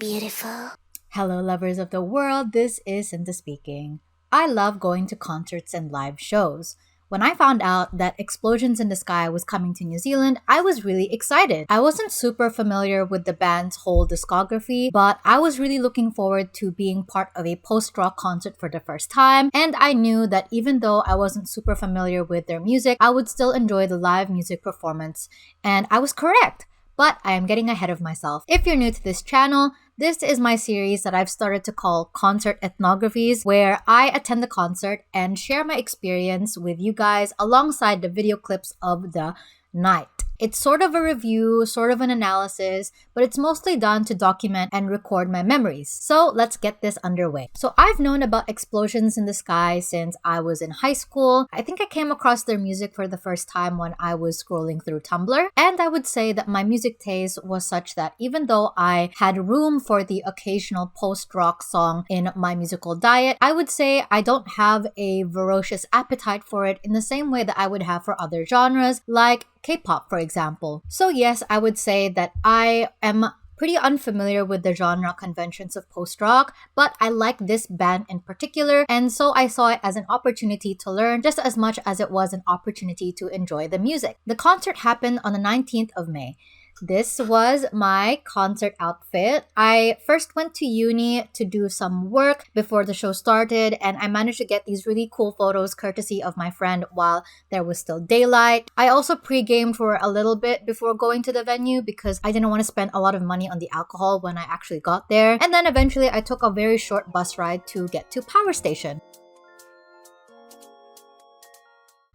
beautiful. Hello, lovers of the world. This is Cinta speaking. I love going to concerts and live shows. When I found out that Explosions in the Sky was coming to New Zealand, I was really excited. I wasn't super familiar with the band's whole discography, but I was really looking forward to being part of a post-rock concert for the first time, and I knew that even though I wasn't super familiar with their music, I would still enjoy the live music performance, and I was correct. But I am getting ahead of myself. If you're new to this channel, this is my series that I've started to call Concert Ethnographies, where I attend the concert and share my experience with you guys alongside the video clips of the night. It's sort of a review, sort of an analysis, but it's mostly done to document and record my memories. So let's get this underway. So I've known about Explosions in the Sky since I was in high school. I think I came across their music for the first time when I was scrolling through Tumblr. And I would say that my music taste was such that even though I had room for the occasional post-rock song in my musical diet, I would say I don't have a voracious appetite for it in the same way that I would have for other genres, like K-pop, for example. So yes, I would say that I am pretty unfamiliar with the genre conventions of post-rock, but I like this band in particular, and so I saw it as an opportunity to learn just as much as it was an opportunity to enjoy the music. The concert happened on the 19th of May. This was my concert outfit. I first went to uni to do some work before the show started, and I managed to get these really cool photos courtesy of my friend while there was still daylight. I also pre-gamed for a little bit before going to the venue because I didn't want to spend a lot of money on the alcohol when I actually got there. And then eventually I took a very short bus ride to get to Power Station.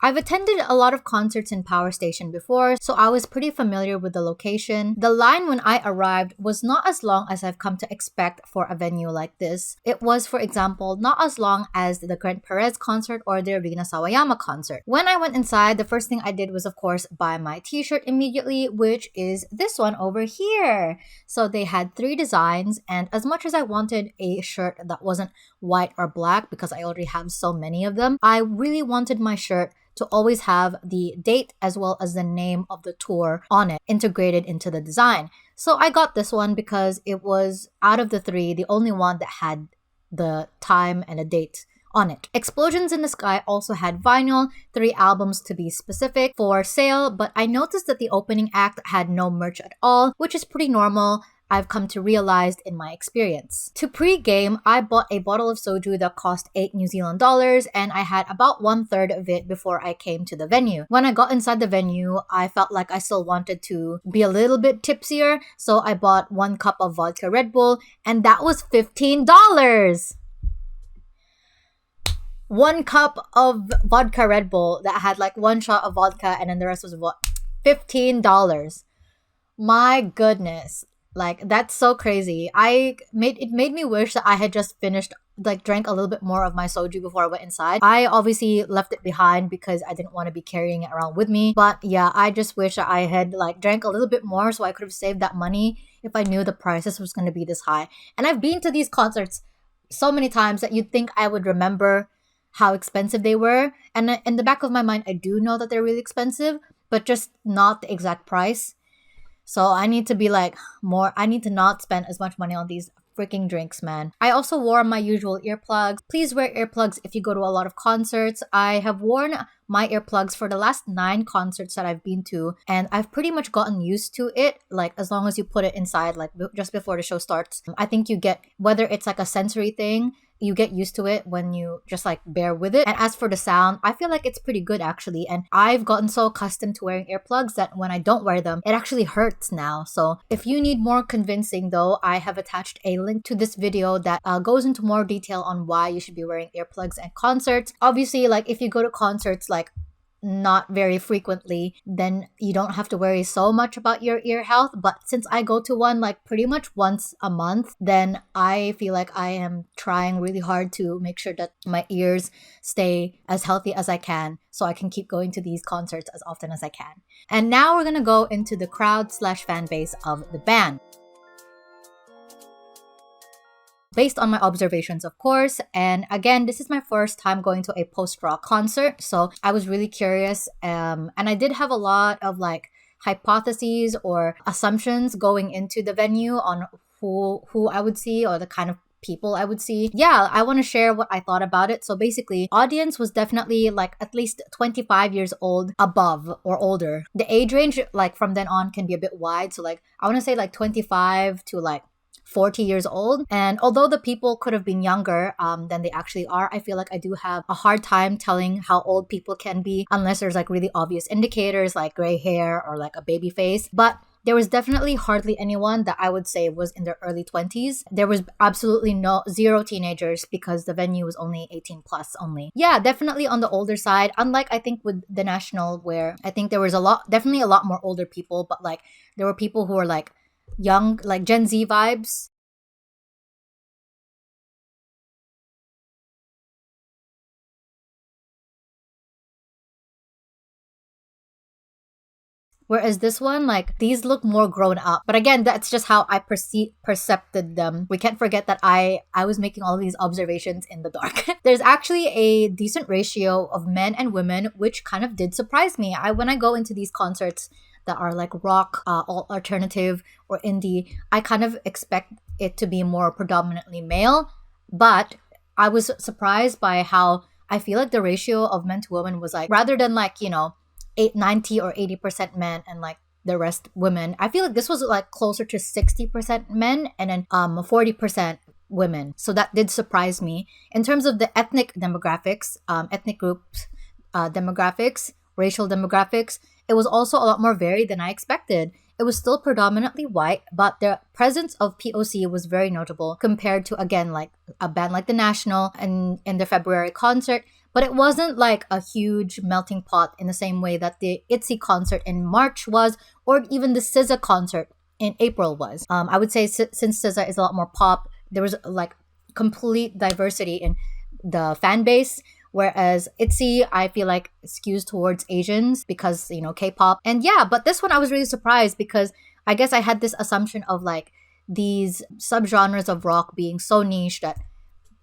I've attended a lot of concerts in Power Station before, so I was pretty familiar with the location. The line when I arrived was not as long as I've come to expect for a venue like this. It was, for example, not as long as the Grant Perez concert or the Rina Sawayama concert. When I went inside, the first thing I did was, of course, buy my t-shirt immediately, which is this one over here. So they had 3 designs, and as much as I wanted a shirt that wasn't white or black because I already have so many of them, I really wanted my shirt to always have the date as well as the name of the tour on it integrated into the design. So I got this one because it was, out of the 3, the only one that had the time and a date on it. Explosions in the Sky also had vinyl, 3 albums to be specific, for sale, but I noticed that the opening act had no merch at all, which is pretty normal. I've come to realize in my experience. To pre-game, I bought a bottle of soju that cost 8 New Zealand dollars, and I had about 1/3 of it before I came to the venue. When I got inside the venue, I felt like I still wanted to be a little bit tipsier, so I bought 1 cup of vodka Red Bull, and that was $15! 1 cup of vodka Red Bull that had like 1 shot of vodka and then the rest was what? $15. My goodness. Like, that's so crazy. It made me wish that I had just finished, like, drank a little bit more of my soju before I went inside. I obviously left it behind because I didn't want to be carrying it around with me. But yeah, I just wish that I had, like, drank a little bit more so I could have saved that money if I knew the prices was going to be this high. And I've been to these concerts so many times that you'd think I would remember how expensive they were. And in the back of my mind, I do know that they're really expensive, but just not the exact price. So I need to be like I need to not spend as much money on these freaking drinks, man. I also wore my usual earplugs. Please wear earplugs if you go to a lot of concerts. I have worn my earplugs for the last 9 concerts that I've been to, and I've pretty much gotten used to it. Like, as long as you put it inside, like just before the show starts, I think you get, whether it's like a sensory thing, you get used to it when you just like bear with it. And as for the sound, I feel like it's pretty good actually. And I've gotten so accustomed to wearing earplugs that when I don't wear them, it actually hurts now. So if you need more convincing though, I have attached a link to this video that goes into more detail on why you should be wearing earplugs at concerts. Obviously, like if you go to concerts like not very frequently, then you don't have to worry so much about your ear health. But since I go to one like pretty much once a month, then I feel like I am trying really hard to make sure that my ears stay as healthy as I can so I can keep going to these concerts as often as I can. And now we're gonna go into the crowd/fan base of the band. based on my observations, of course. And again, this is my first time going to a post-rock concert, so I was really curious. And I did have a lot of like hypotheses or assumptions going into the venue on who I would see or the kind of people I would see. Yeah, I want to share what I thought about it. So basically, audience was definitely like at least 25 years old above or older. The age range like from then on can be a bit wide. So like I want to say like 25 to like 40 years old. And although the people could have been younger than they actually are, I feel like I do have a hard time telling how old people can be unless there's like really obvious indicators like gray hair or like a baby face. But there was definitely hardly anyone that I would say was in their early 20s. There was absolutely zero teenagers because the venue was only 18 plus only. Yeah, definitely on the older side. Unlike I think with the National, where I think there was definitely a lot more older people, but like there were people who were like young, like Gen Z vibes. Whereas this one, like these look more grown up. But again, that's just how I percepted them. We can't forget that I was making all these observations in the dark. There's actually a decent ratio of men and women, which kind of did surprise me. When I go into these concerts that are like rock, alternative, or indie, I kind of expect it to be more predominantly male. But I was surprised by how I feel like the ratio of men to women was like rather than like, 90 or 80% men and like the rest women. I feel like this was like closer to 60% men and then 40% women. So that did surprise me. In terms of the ethnic demographics, ethnic groups, demographics, racial demographics, it was also a lot more varied than I expected. It was still predominantly white, but the presence of POC was very notable compared to, again, like a band like The National and in the February concert. But it wasn't like a huge melting pot in the same way that the ITZY concert in March was, or even the SZA concert in April was. I would say since SZA is a lot more pop, there was like complete diversity in the fan base. Whereas ITZY, I feel like skews towards Asians because, K-pop. And yeah, but this one I was really surprised because I guess I had this assumption of like these subgenres of rock being so niche that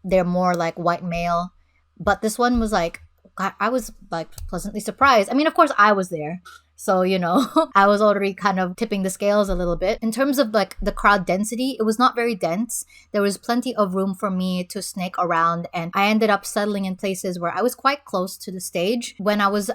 they're more like white male. But this one was like, I was like pleasantly surprised. I mean, of course, I was there. So, I was already kind of tipping the scales a little bit. In terms of like the crowd density, it was not very dense. There was plenty of room for me to snake around. And I ended up settling in places where I was quite close to the stage. When I was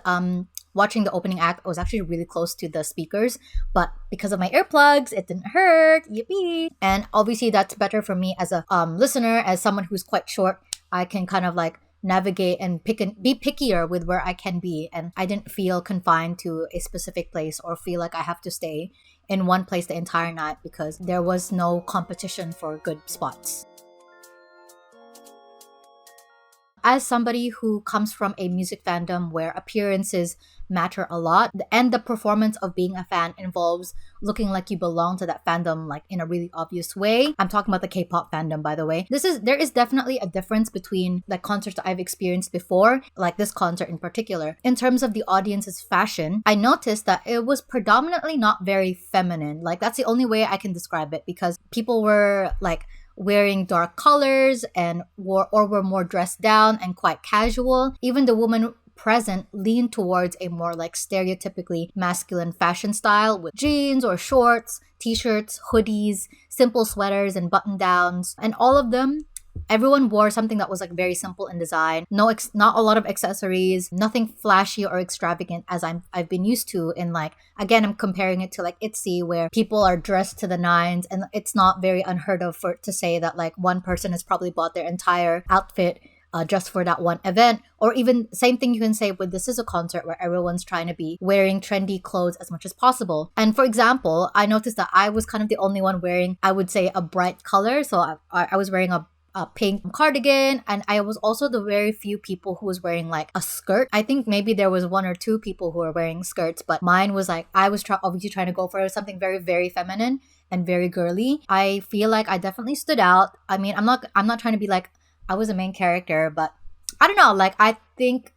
watching the opening act, I was actually really close to the speakers. But because of my earplugs, it didn't hurt. Yippee. And obviously, that's better for me as a listener, as someone who's quite short. I can kind of like navigate and be pickier with where I can be, and I didn't feel confined to a specific place or feel like I have to stay in one place the entire night because there was no competition for good spots. As somebody who comes from a music fandom where appearances matter a lot and the performance of being a fan involves looking like you belong to that fandom like in a really obvious way. I'm talking about the K-pop fandom, by the way. There is definitely a difference between the concerts that I've experienced before, like this concert in particular. In terms of the audience's fashion, I noticed that it was predominantly not very feminine. Like that's the only way I can describe it because people were like wearing dark colors and were more dressed down and quite casual. Even the woman present leaned towards a more like stereotypically masculine fashion style with jeans or shorts, t-shirts, hoodies, simple sweaters and button downs, and all of them everyone wore something that was like very simple in design. Not a lot of accessories, nothing flashy or extravagant as I've been used to in like, again, I'm comparing it to like ITZY where people are dressed to the nines, and it's not very unheard of to say that like one person has probably bought their entire outfit just for that one event. Or even same thing you can say with this is a concert where everyone's trying to be wearing trendy clothes as much as possible. And for example, I noticed that I was kind of the only one wearing, I would say, a bright color. So I was wearing a pink cardigan, and I was also the very few people who was wearing like a skirt. I think maybe there was one or two people who were wearing skirts, but mine was like I was obviously trying to go for something very, very feminine and very girly. I feel like I definitely stood out. I mean, I'm not trying to be like I was a main character, but I don't know, like I think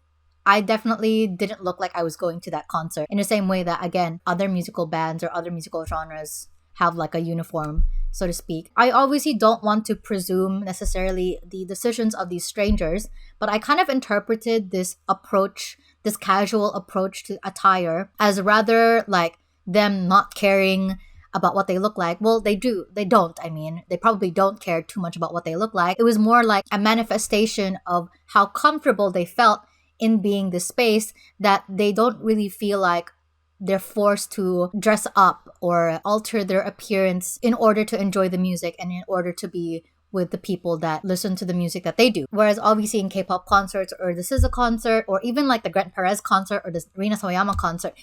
I definitely didn't look like I was going to that concert in the same way that, again, other musical bands or other musical genres have like a uniform, so to speak. I obviously don't want to presume necessarily the decisions of these strangers, but I kind of interpreted this approach, this casual approach to attire as rather like them not caring about what they look like. Well, they do. They don't. I mean, they probably don't care too much about what they look like. It was more like a manifestation of how comfortable they felt in being this space, that they don't really feel like they're forced to dress up or alter their appearance in order to enjoy the music and in order to be with the people that listen to the music that they do. Whereas obviously in K-pop concerts or the SZA concert or even like the Grant Perez concert or the Rina Sawayama concert,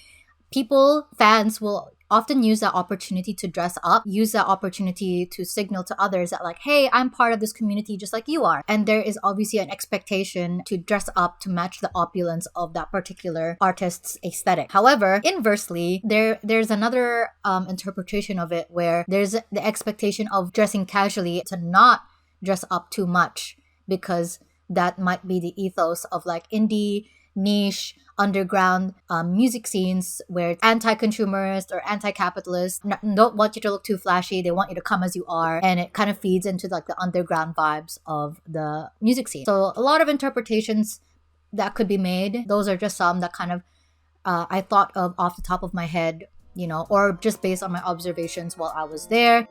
fans will often use that opportunity to dress up, use that opportunity to signal to others that like, hey, I'm part of this community just like you are. And there is obviously an expectation to dress up to match the opulence of that particular artist's aesthetic. However, inversely, there's another interpretation of it where there's the expectation of dressing casually to not dress up too much, because that might be the ethos of like indie, niche, underground music scenes where it's anti-consumerist or anti-capitalist, don't want you to look too flashy, they want you to come as you are, and it kind of feeds into like the underground vibes of the music scene. So a lot of interpretations that could be made. Those are just some that kind of I thought of off the top of my head, or just based on my observations while I was there.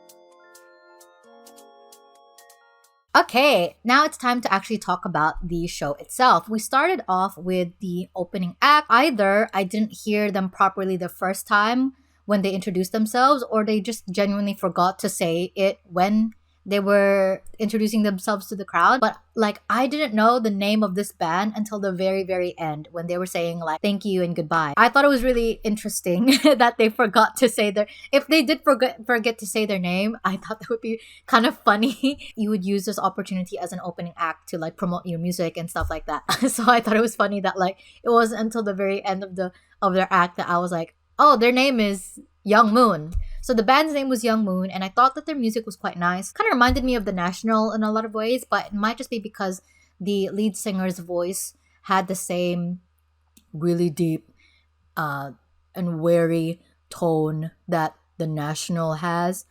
Okay, now it's time to actually talk about the show itself. We started off with the opening act. Either I didn't hear them properly the first time when they introduced themselves, or they just genuinely forgot to say it when they were introducing themselves to the crowd. But like, I didn't know the name of this band until the very, very end when they were saying like, thank you and goodbye. I thought it was really interesting that they forgot to say if they did forget to say their name, I thought that would be kind of funny. You would use this opportunity as an opening act to like promote your music and stuff like that. So I thought it was funny that like, it wasn't until the very end of their act that I was like, oh, their name is Young Moon. So the band's name was Young Moon, and I thought that their music was quite nice. Kind of reminded me of The National in a lot of ways, but it might just be because the lead singer's voice had the same really deep and wary tone that The National has.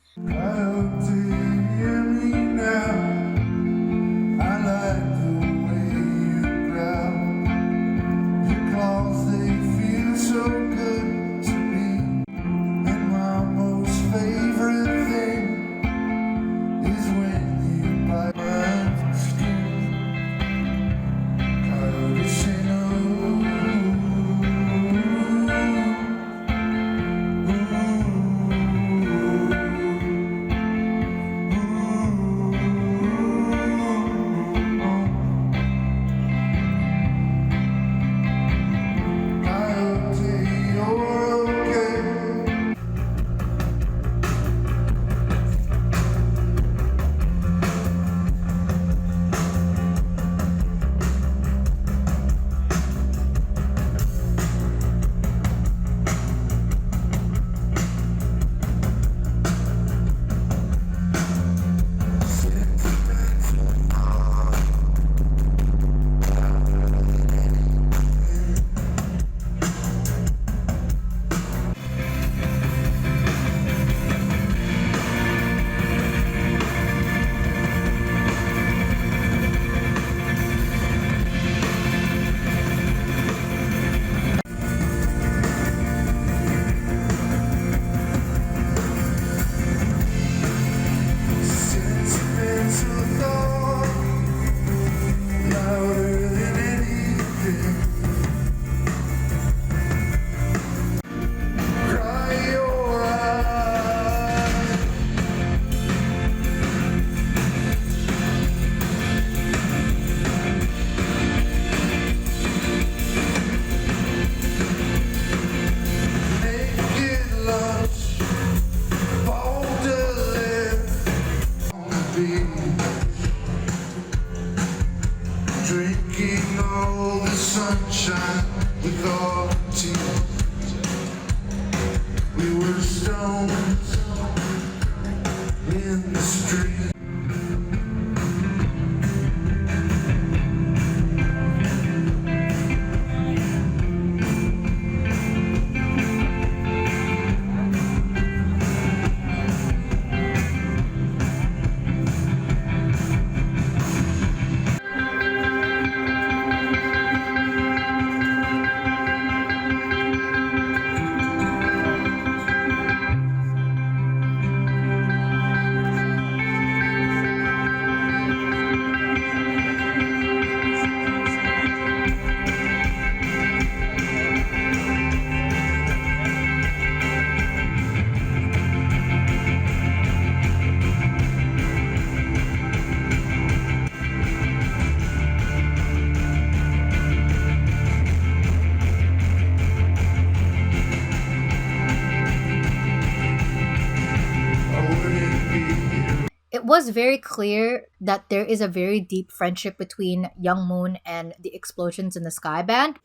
was very clear that there is a very deep friendship between Young Moon and the Explosions in the Sky band.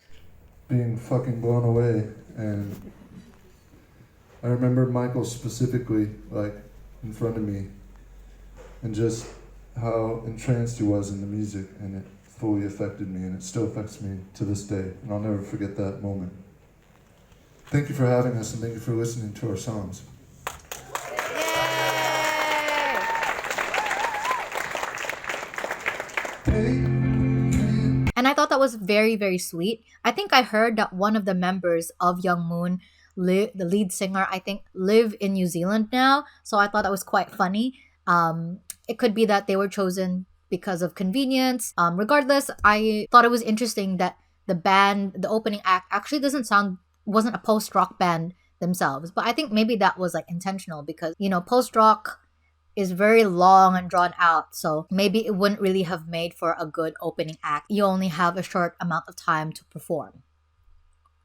Being fucking blown away, and I remember Michael specifically, like, in front of me, and just how entranced he was in the music, and it fully affected me, and it still affects me to this day, and I'll never forget that moment. Thank you for having us, and thank you for listening to our songs. And I thought that was very, very sweet. I think I heard that one of the members of Young Moon, the lead singer, I think, live in New Zealand now. So I thought that was quite funny. It could be that they were chosen because of convenience. Regardless, I thought it was interesting that the band, the opening act, actually wasn't a post-rock band themselves. But I think maybe that was like intentional because, post-rock is very long and drawn out, so maybe it wouldn't really have made for a good opening act. You only have a short amount of time to perform,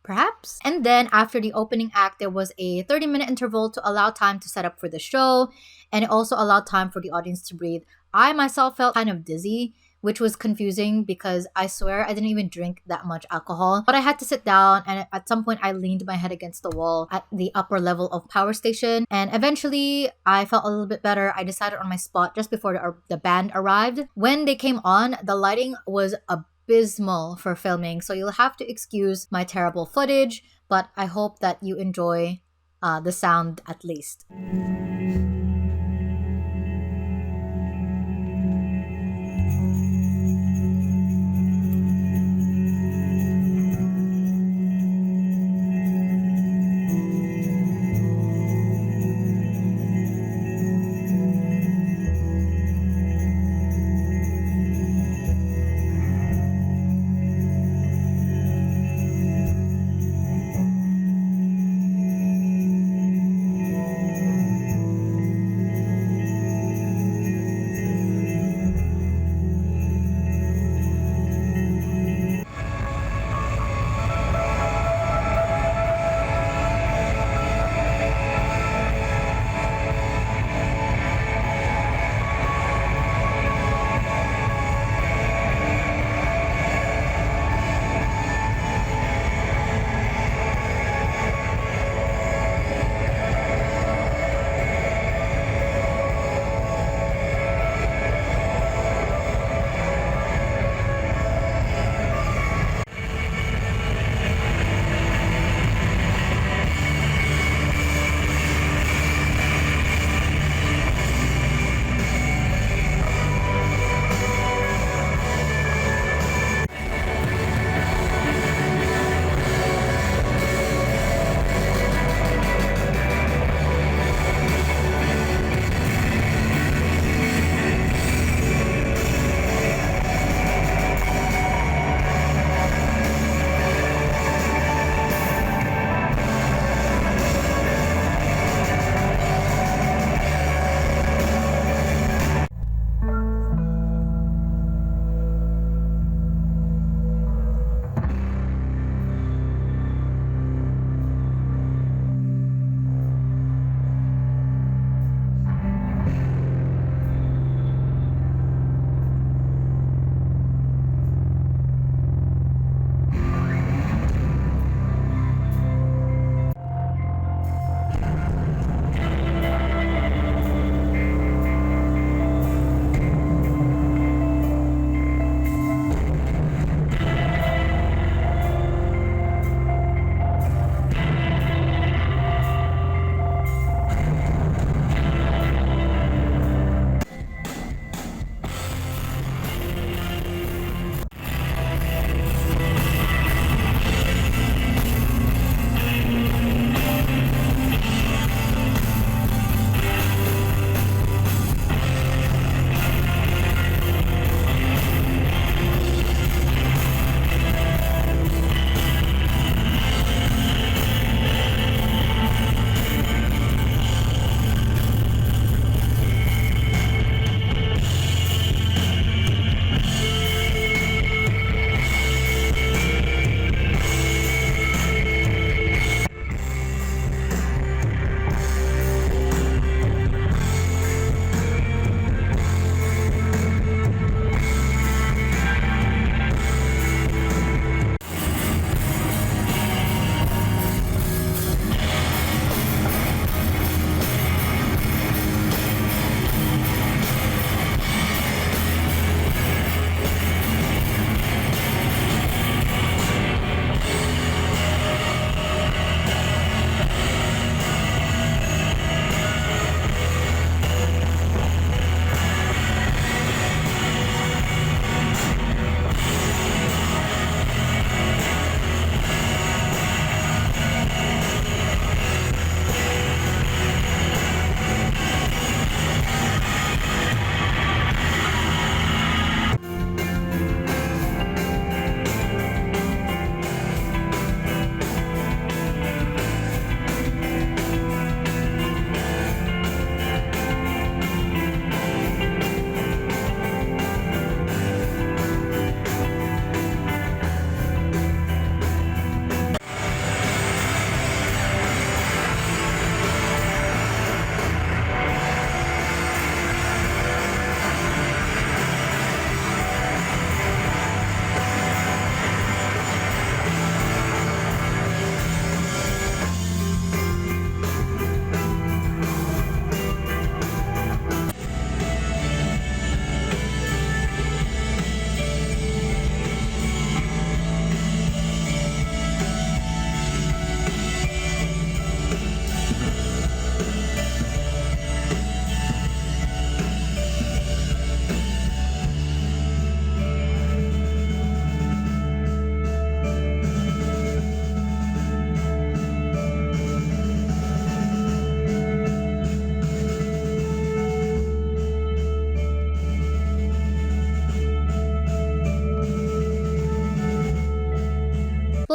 perhaps. And then after the opening act, there was a 30-minute interval to allow time to set up for the show, and it also allowed time for the audience to breathe. I myself felt kind of dizzy, which was confusing because I swear I didn't even drink that much alcohol. But I had to sit down, and at some point I leaned my head against the wall at the upper level of Power Station, and eventually I felt a little bit better. I decided on my spot just before the band arrived. When they came on, the lighting was abysmal for filming, so you'll have to excuse my terrible footage, but I hope that you enjoy the sound at least.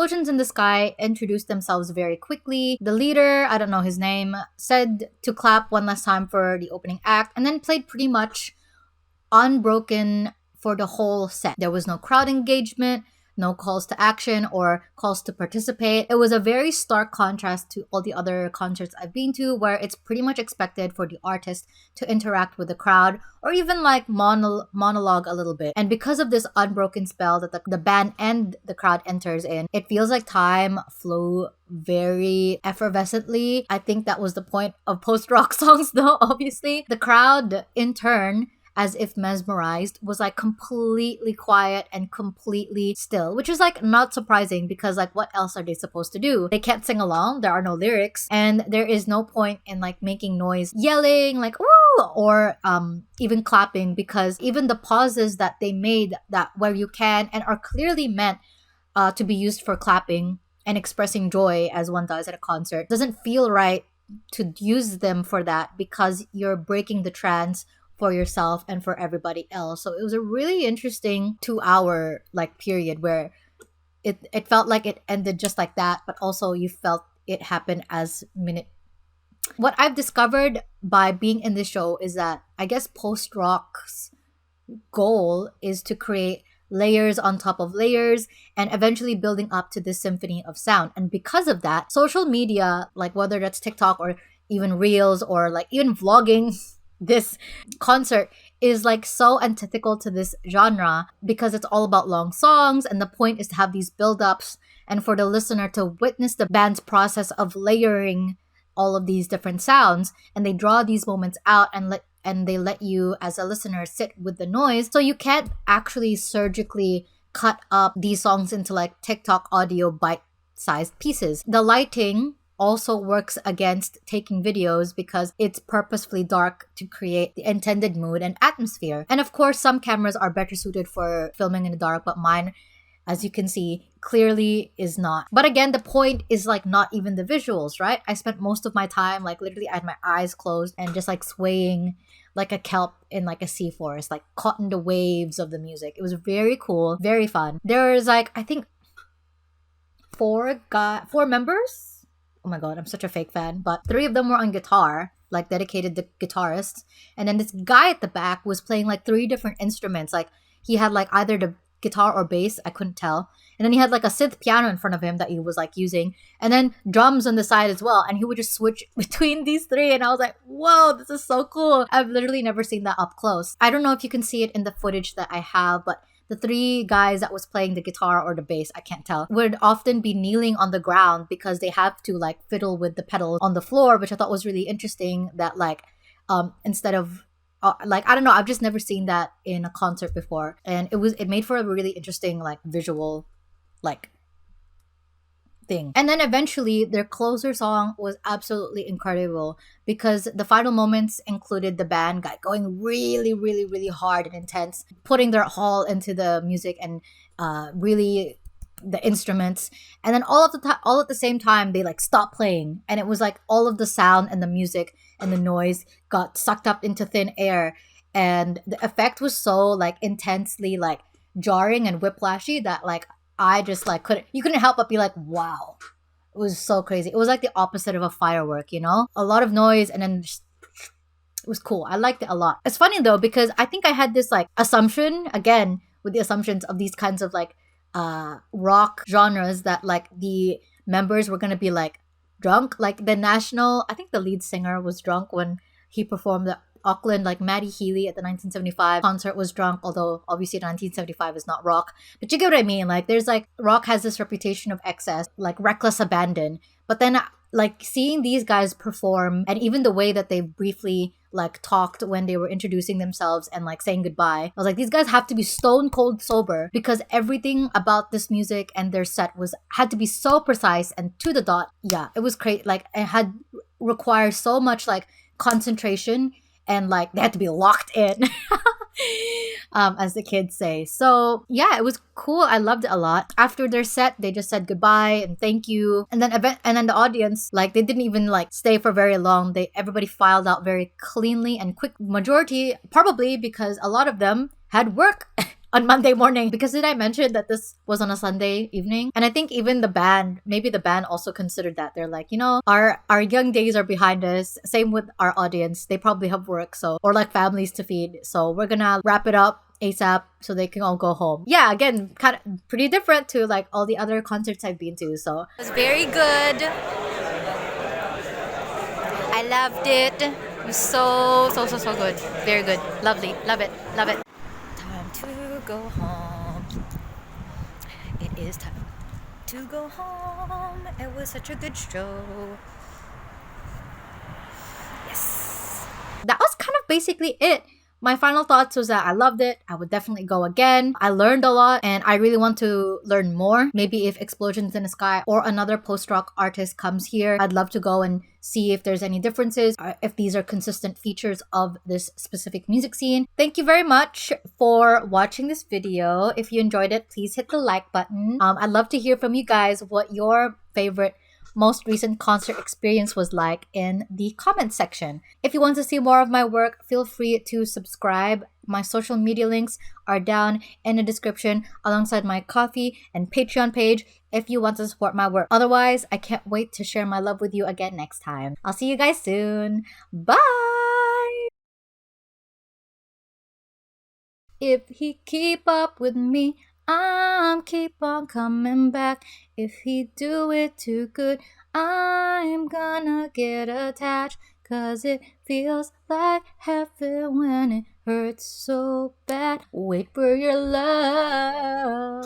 explosions in the sky introduced themselves very quickly. The leader, I don't know his name, said to clap one last time for the opening act and then played pretty much unbroken for the whole set. There was no crowd engagement, no calls to action or calls to participate. It was a very stark contrast to all the other concerts I've been to, where it's pretty much expected for the artist to interact with the crowd or even like monologue a little bit. And because of this unbroken spell that the band and the crowd enters in, it feels like time flew very effervescently. I think that was the point of post-rock songs though, obviously. The crowd, in turn, as if mesmerized, was like completely quiet and completely still, which is like not surprising because like what else are they supposed to do? They can't sing along, there are no lyrics, and there is no point in like making noise, yelling like ooh, or even clapping, because even the pauses that they made that where you can and are clearly meant to be used for clapping and expressing joy as one does at a concert doesn't feel right to use them for that, because you're breaking the trance for yourself and for everybody else. So it was a really interesting 2-hour like period where it felt like it ended just like that, but also you felt it happen as minute. What I've discovered by being in this show is that I guess post-rock's goal is to create layers on top of layers and eventually building up to this symphony of sound. And because of that, social media, like whether that's TikTok or even Reels or like even vlogging, this concert is like so antithetical to this genre because it's all about long songs, and the point is to have these build-ups and for the listener to witness the band's process of layering all of these different sounds, and they draw these moments out and they let you as a listener sit with the noise. So you can't actually surgically cut up these songs into like TikTok audio bite-sized pieces. The lighting also works against taking videos because it's purposefully dark to create the intended mood and atmosphere. And of course, some cameras are better suited for filming in the dark, but mine, as you can see, clearly is not. But again, the point is like not even the visuals, right? I spent most of my time like literally I had my eyes closed and just like swaying like a kelp in like a sea forest, like caught in the waves of the music. It was very cool, very fun. There was like, I think 4 members. Oh my god, I'm such a fake fan. But 3 of them were on guitar, like dedicated to guitarists. And then this guy at the back was playing like 3 different instruments. Like he had like either the guitar or bass, I couldn't tell. And then he had like a synth piano in front of him that he was like using. And then drums on the side as well. And he would just switch between these 3. And I was like, whoa, this is so cool. I've literally never seen that up close. I don't know if you can see it in the footage that I have, but the 3 guys that was playing the guitar or the bass, I can't tell, would often be kneeling on the ground because they have to like fiddle with the pedals on the floor, which I thought was really interesting that like instead of like, I don't know, I've just never seen that in a concert before. And it made for a really interesting like visual like thing. And then eventually their closer song was absolutely incredible because the final moments included the band going really, really, really hard and intense, putting their all into the music and really the instruments. And then all at the same time they like stopped playing, and it was like all of the sound and the music and the noise got sucked up into thin air, and the effect was so like intensely like jarring and whiplashy that like I just like couldn't help but be like, wow. It was so crazy. It was like the opposite of a firework, you know? A lot of noise and then just, it was cool. I liked it a lot. It's funny though, because I think I had this like assumption, again, with the assumptions of these kinds of like rock genres, that like the members were gonna be like drunk. Like the National, I think the lead singer was drunk when he performed the Auckland, like Maddie Healy at the 1975 concert was drunk, although obviously 1975 is not rock. But you get what I mean? Like there's like, rock has this reputation of excess, like reckless abandon. But then like seeing these guys perform, and even the way that they briefly like talked when they were introducing themselves and like saying goodbye, I was like, these guys have to be stone cold sober, because everything about this music and their set had to be so precise and to the dot. Yeah, it was great. Like it had required so much like concentration, and like they had to be locked in as the kids say. So yeah, it was cool. I loved it a lot. After their set, they just said goodbye and thank you, and then the audience, like they didn't even like stay for very long. Everybody filed out very cleanly and quick. Majority probably because a lot of them had work on Monday morning. Because did I mention that this was on a Sunday evening? And I think even the band, maybe the band also considered that. They're like, you know, our young days are behind us. Same with our audience. They probably have work, so, or like families to feed. So we're gonna wrap it up ASAP so they can all go home. Yeah, again, kind of pretty different to like all the other concerts I've been to. So it was very good. I loved it. It was so good. Very good. Lovely. Love it. Love it. Time to go home. It is time to go home. It was such a good show. Yes. That was kind of basically it. My final thoughts was that I loved it. I would definitely go again. I learned a lot and I really want to learn more. Maybe if Explosions in the Sky or another post-rock artist comes here, I'd love to go and see if there's any differences, or if these are consistent features of this specific music scene. Thank you very much for watching this video. If you enjoyed it, please hit the like button. I'd love to hear from you guys what your favorite most recent concert experience was like in the comment section. If you want to see more of my work, feel free to subscribe. My social media links are down in the description alongside my Ko-fi and Patreon page if you want to support my work. Otherwise, I can't wait to share my love with you again next time. I'll see you guys soon. Bye! If he keep up with me, I'm keep on coming back. If he do it too good, I'm gonna get attached. 'Cause it feels like heaven when it hurts so bad. Wait for your love.